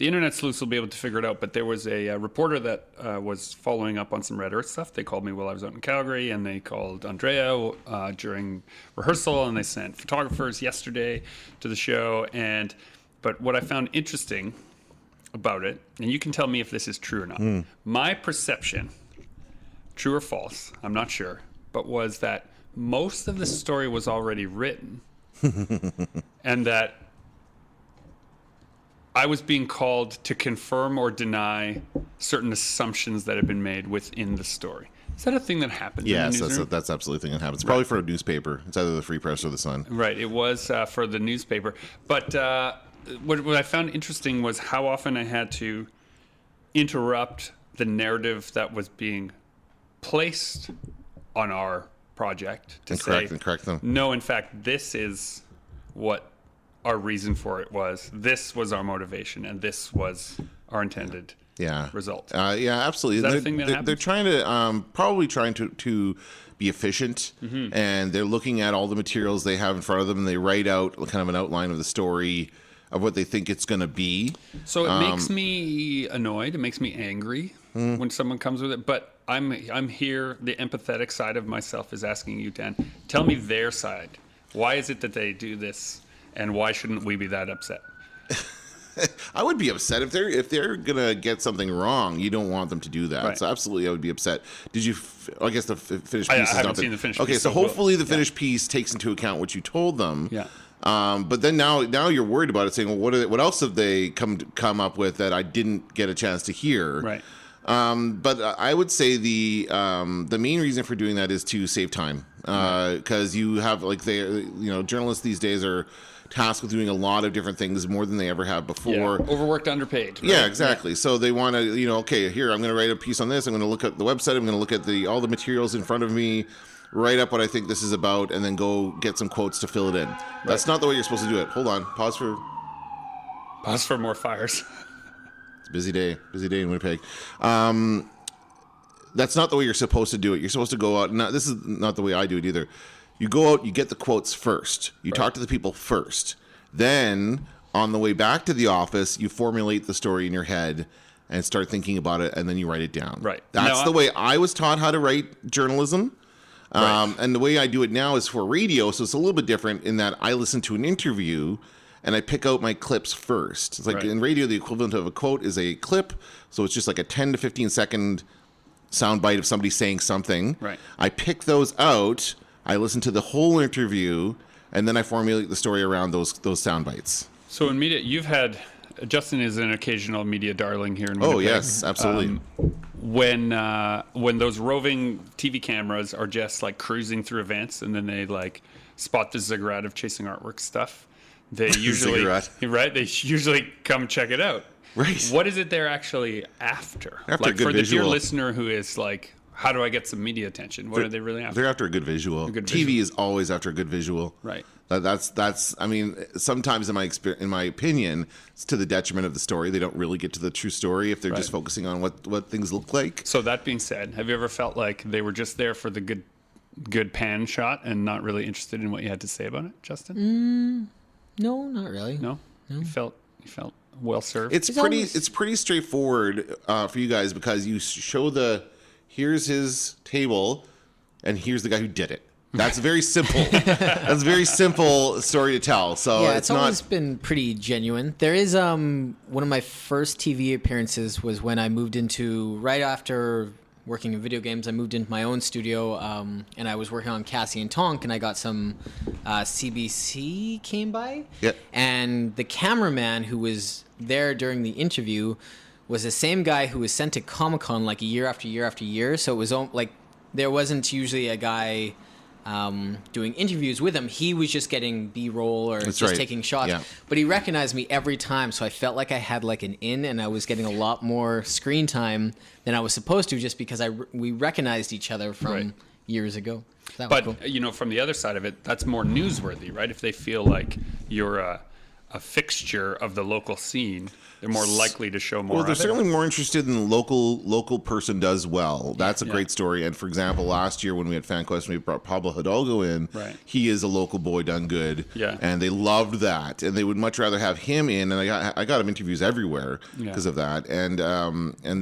internet sleuths will be able to figure it out, but there was a reporter that was following up on some Red Earth stuff. They called me while I was out in Calgary, and they called Andrea during rehearsal, and they sent photographers yesterday to the show. But what I found interesting about it, and you can tell me if this is true or not, my perception, true or false, I'm not sure, but was that most of the story was already written, and that I was being called to confirm or deny certain assumptions that had been made within the story. Is that a thing that happens? Yes, that's absolutely a thing that happens. Probably for a newspaper. It's either the Free Press or the Sun. Right, it was for the newspaper. But what I found interesting was how often I had to interrupt the narrative that was being placed on our project to correct them. No, in fact, this is what our reason for it was. This was our motivation, and this was our intended result. Yeah, absolutely. Is that a thing that happens? They're trying to probably trying to be efficient, and they're looking at all the materials they have in front of them, and they write out kind of an outline of the story of what they think it's going to be. So it makes me annoyed. It makes me angry when someone comes with it. But I'm here. The empathetic side of myself is asking you, Dan, tell me their side. Why is it that they do this? And why shouldn't we be that upset? I would be upset if they're gonna get something wrong. You don't want them to do that. Right. So absolutely, I would be upset. Did you? I guess the finished piece. I haven't seen the finished piece. Okay, so hopefully the finished piece takes into account what you told them. Yeah. But then now you're worried about it, saying, well, what else have they come up with that I didn't get a chance to hear? Right. But I would say the main reason for doing that is to save time, because you have journalists these days are tasked with doing a lot of different things, more than they ever have before. Yeah. Overworked, underpaid. Right? Yeah, exactly. Yeah. So they want to, okay, here, I'm going to write a piece on this. I'm going to look at the website. I'm going to look at all the materials in front of me, write up what I think this is about, and then go get some quotes to fill it in. Right. That's not the way you're supposed to do it. Hold on. Pause for more fires. It's a busy day in Winnipeg. That's not the way you're supposed to do it. You're supposed to go out. This is not the way I do it either. You go out, you get the quotes first. You talk to the people first. Then, on the way back to the office, you formulate the story in your head and start thinking about it, and then you write it down. Right. That's the way I was taught how to write journalism. Right. And the way I do it now is for radio, so it's a little bit different in that I listen to an interview and I pick out my clips first. It's like in radio, the equivalent of a quote is a clip, so it's just like a 10 to 15 second soundbite of somebody saying something. Right. I pick those out. I listen to the whole interview, and then I formulate the story around those sound bites. So in media, Justin is an occasional media darling here in Winnipeg. Oh, yes, absolutely. When those roving TV cameras are just like cruising through events, and then they like spot the ziggurat of Chasing Artwork stuff, they usually Ziggurat. Right, they usually come check it out. Right. What is it they're actually after? After like a good for the dear visual. listener who is like, how do I get some media attention? What are they really after? They're after a good visual. A good TV visual. is always after a good visual. Right. That's. I mean, sometimes in my opinion, it's to the detriment of the story. They don't really get to the true story if they're just Right. focusing on what things look like. So that being said, have you ever felt like they were just there for the good pan shot and not really interested in what you had to say about it, Justin? No, not really. No? You felt well served? It's pretty straightforward for you guys because you show here's his table, and here's the guy who did it. That's very simple. That's a very simple story to tell. So Yeah, it's it's not. always been pretty genuine. There is one of my first TV appearances was when I moved into right after working in video games. I moved into my own studio, and I was working on Cassie and Tonk, and I got some CBC came by. Yep. And the cameraman who was there during the interview was the same guy who was sent to Comic-Con like year after year after year. So it was like there wasn't usually a guy doing interviews with him. He was just getting B-roll or That's just right. taking shots. Yeah. But he recognized me every time, so I felt like I had like an in, and I was getting a lot more screen time than I was supposed to, just because we recognized each other from Right. years ago. So that was But, cool. from the other side of it, that's more newsworthy, right? If they feel like you're a fixture of the local scene, they're more likely to show more Well, they're of it. certainly more interested in the local person does well. That's a great story. And for example, last year when we had FanQuest, we brought Pablo Hidalgo in. Right. He is a local boy done good. Yeah. And they loved that, and they would much rather have him in. And I got him interviews everywhere because of that. And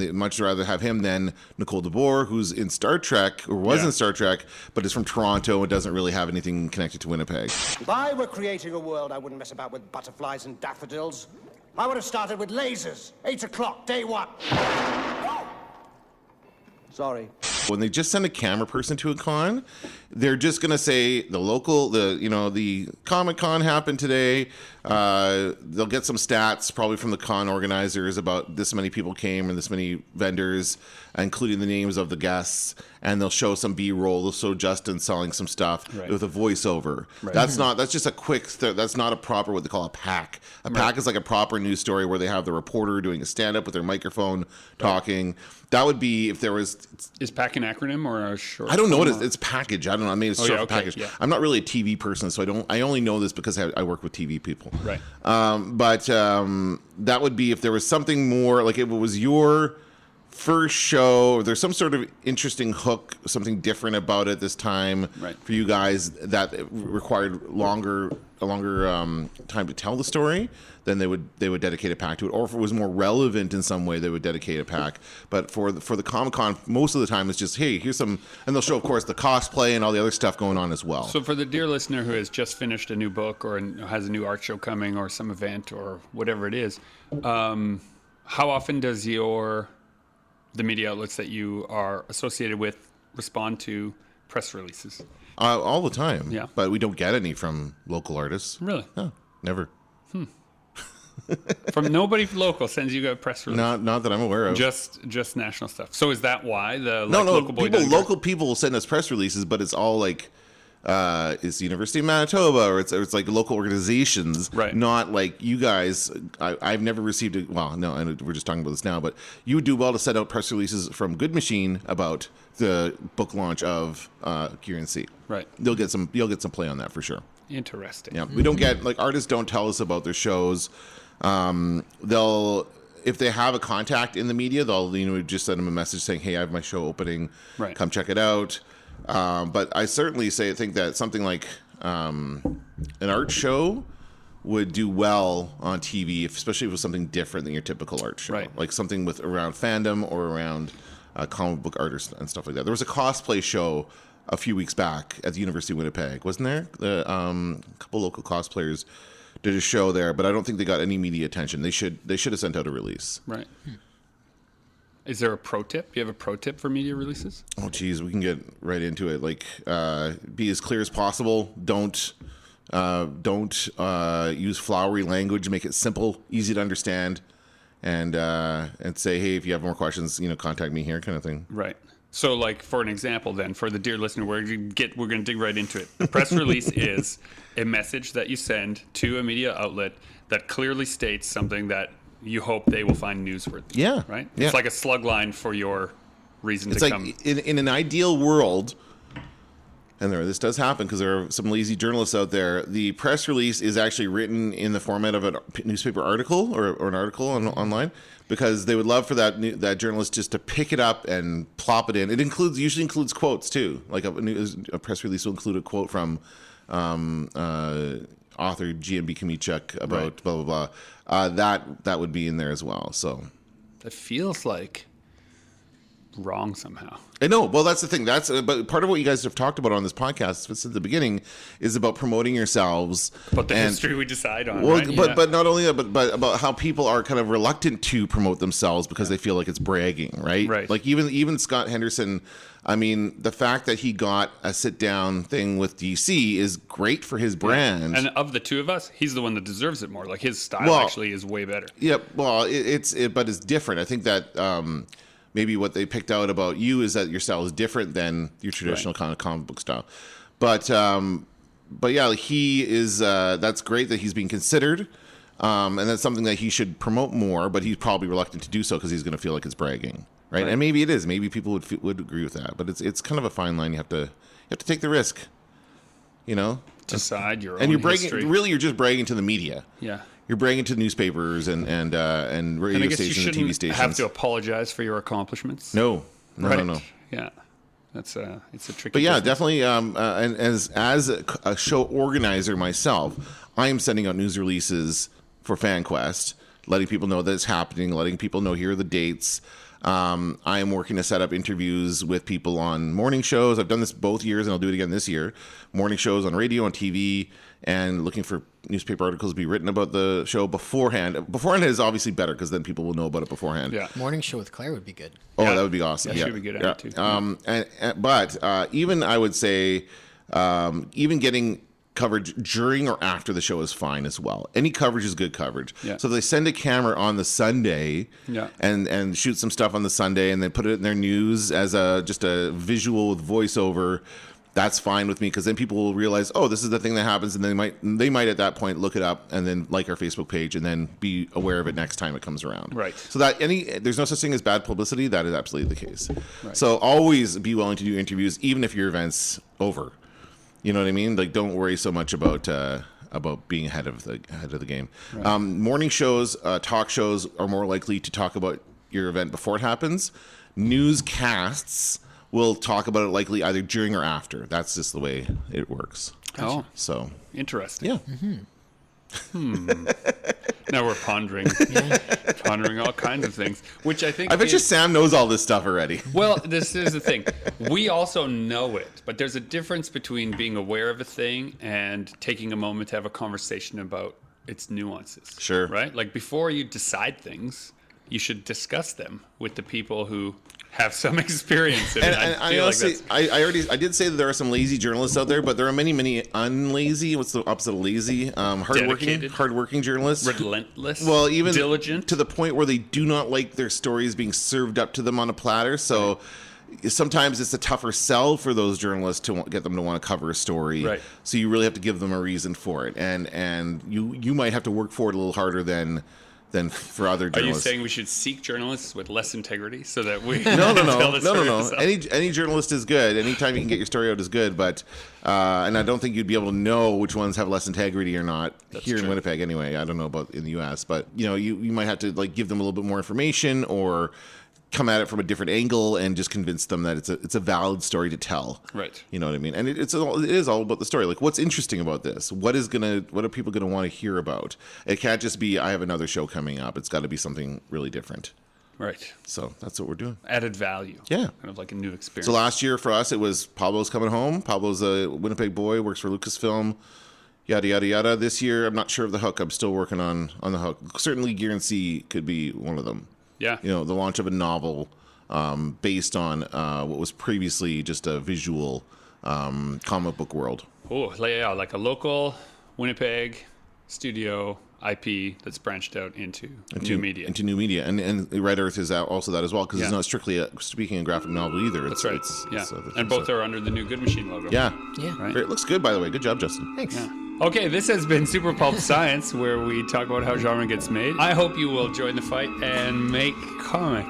they much rather have him than Nicole DeBoer, who's in Star Trek or was in Star Trek, but is from Toronto and doesn't really have anything connected to Winnipeg. If I were creating a world, I wouldn't mess about with butterflies and daffodils. I would have started with lasers. 8 o'clock, day one. Sorry. When they just send a camera person to a con, they're just gonna say the Comic-Con happened today. They'll get some stats probably from the con organizers about this many people came and this many vendors, including the names of the guests, and they'll show some B-roll. They'll show Justin selling some stuff with a voiceover. Right. That's just a quick. That's not a proper what they call a pack. A pack is like a proper news story where they have the reporter doing a stand-up with their microphone talking. That would be if there was. Is PAC an acronym or a short? I don't know what form, it's package. I don't know. I mean, it's short for package. yeah. I'm not really a TV person, so I only know this because I work with TV people. Right. But that would be if there was something more, like if it was your first show, or there's some sort of interesting hook, something different about it this time for you guys that required a longer time to tell the story, then they would dedicate a pack to it. Or if it was more relevant in some way, they would dedicate a pack. But for the Comic-Con, most of the time it's just, hey, here's some, and they'll show, of course, the cosplay and all the other stuff going on as well. So for the dear listener who has just finished a new book or has a new art show coming or some event or whatever it is, how often does the media outlets that you are associated with respond to press releases? All the time. Yeah. But we don't get any from local artists. Really? No, never. From nobody local sends you a press release? Not that I'm aware of. Just national stuff. So is that why the No, local boy local people will send us press releases, but it's all like it's the University of Manitoba or it's like local organizations, right? Not like you guys. I've never received it. Well, no, and we're just talking about this now, but you would do well to send out press releases from Good Machine about the book launch of QNC. Right. You'll get some play on that for sure. Interesting. Yeah, we don't get artists don't tell us about their shows. They'll, if they have a contact in the media, they'll just send them a message saying, "Hey, I have my show opening. Right. Come check it out." But I certainly think that something like an art show would do well on TV, especially if it was something different than your typical art show, Right. like something with around fandom or around comic book artists and stuff like that. There was a cosplay show a few weeks back at the University of Winnipeg, wasn't there? A couple local cosplayers did a show there, but I don't think they got any media attention. They should have sent out a release. Right. Is there a pro tip? Do you have a pro tip for media releases? Oh, geez, we can get right into it. Be as clear as possible. Don't use flowery language. Make it simple, easy to understand, and say, hey, if you have more questions, contact me here, kind of thing. Right. So, for an example, then, for the dear listener, we're going to dig right into it. A press release is a message that you send to a media outlet that clearly states something that you hope they will find newsworthy. Yeah. Right? Yeah. It's like a slug line for your reason It's to like come. in an ideal world, and this does happen because there are some lazy journalists out there, the press release is actually written in the format of a newspaper article or an article online, because they would love for that journalist just to pick it up and plop it in. It usually includes quotes too. Like a press release will include a quote from author G.M.B. Kamichuk about blah blah blah. That would be in there as well. So It feels like wrong somehow. I know. Well, that's the thing. But part of what you guys have talked about on this podcast since the beginning is about promoting yourselves. But the history we decide on. Well, right? but not only that, but about how people are kind of reluctant to promote themselves because they feel like it's bragging, right? Right. Like even Scott Henderson. I mean, the fact that he got a sit-down thing with DC is great for his brand. And of the two of us, he's the one that deserves it more. Like his style actually is way better. Yeah. Well, but it's different. I think that. Maybe what they picked out about you is that your style is different than your traditional kind of comic book style. But yeah, he is. That's great that he's being considered, and that's something that he should promote more. But he's probably reluctant to do so because he's going to feel like it's bragging, right? And maybe it is. Maybe people would agree with that. But it's kind of a fine line. You have to take the risk, Decide your own and you're bragging. history. Really, you're just bragging to the media. Yeah. You're bragging to newspapers and radio And I guess you stations and TV shouldn't stations. have to apologize for your accomplishments. No. Right. Yeah. It's a tricky. But yeah, business. definitely. And as a show organizer myself, I am sending out news releases for FanQuest, letting people know that it's happening, letting people know here are the dates. I am working to set up interviews with people on morning shows. I've done this both years, and I'll do it again this year. Morning shows on radio, on TV, and looking for newspaper articles to be written about the show beforehand. Beforehand is obviously better because then people will know about it beforehand. Yeah. Morning show with Claire would be good. Oh, that would be awesome. Yeah, Yeah, she would be good at it too. But even I would say, even getting coverage during or after the show is fine as well. Any coverage is good coverage. Yeah. So if they send a camera on the Sunday and shoot some stuff on the Sunday and then put it in their news as just a visual with voiceover, that's fine with me because then people will realize, oh, this is the thing that happens, and they might at that point look it up and then like our Facebook page and then be aware of it next time it comes around. Right. So that there's no such thing as bad publicity. That is absolutely the case. Right. So always be willing to do interviews, even if your event's over. You know what I mean? Like, don't worry so much about being ahead of the game. Right. Morning shows, talk shows are more likely to talk about your event before it happens. Newscasts will talk about it likely either during or after. That's just the way it works. Oh, so interesting. Yeah. Now we're pondering all kinds of things, which I think. I bet you Sam knows all this stuff already. Well, this is the thing. We also know it, but there's a difference between being aware of a thing and taking a moment to have a conversation about its nuances. Sure. Right? Like before you decide things, you should discuss them with the people who have some experience in it. And I honestly, I did say that there are some lazy journalists out there, but there are many unlazy. What's the opposite of lazy? Hardworking journalists. Relentless. Well, even diligent, to the point where they do not like their stories being served up to them on a platter. So sometimes it's a tougher sell for those journalists to get them to want to cover a story. Right. So you really have to give them a reason for it, and you might have to work for it a little harder than for other journalists. Are you saying we should seek journalists with less integrity so that we No. Any journalist is good. Anytime you can get your story out is good, but and I don't think you'd be able to know which ones have less integrity or not. That's here true. In Winnipeg anyway. I don't know about in the US, but you might have to like give them a little bit more information or come at it from a different angle and just convince them that it's a valid story to tell. Right. You know what I mean? And it is all about the story. Like, what's interesting about this? What are people gonna want to hear about? It can't just be I have another show coming up. It's got to be something really different. Right. So that's what we're doing. Added value. Yeah. Kind of like a new experience. So last year for us, it was Pablo's coming home. Pablo's a Winnipeg boy, works for Lucasfilm. Yada yada yada. This year, I'm not sure of the hook. I'm still working on the hook. Certainly, Gear and Sea could be one of them. Yeah. The launch of a novel based on what was previously just a visual comic book world. Oh, yeah, like a local Winnipeg studio IP that's branched out into new media. Into new media. And Red Earth is also that as well, because it's not strictly speaking a graphic novel either. That's right. And both are under the new Good Machine logo. Yeah. Yeah. Right? It looks good, by the way. Good job, Justin. Thanks. Yeah. Okay, this has been Super Pulp Science, where we talk about how genre gets made. I hope you will join the fight and make comics.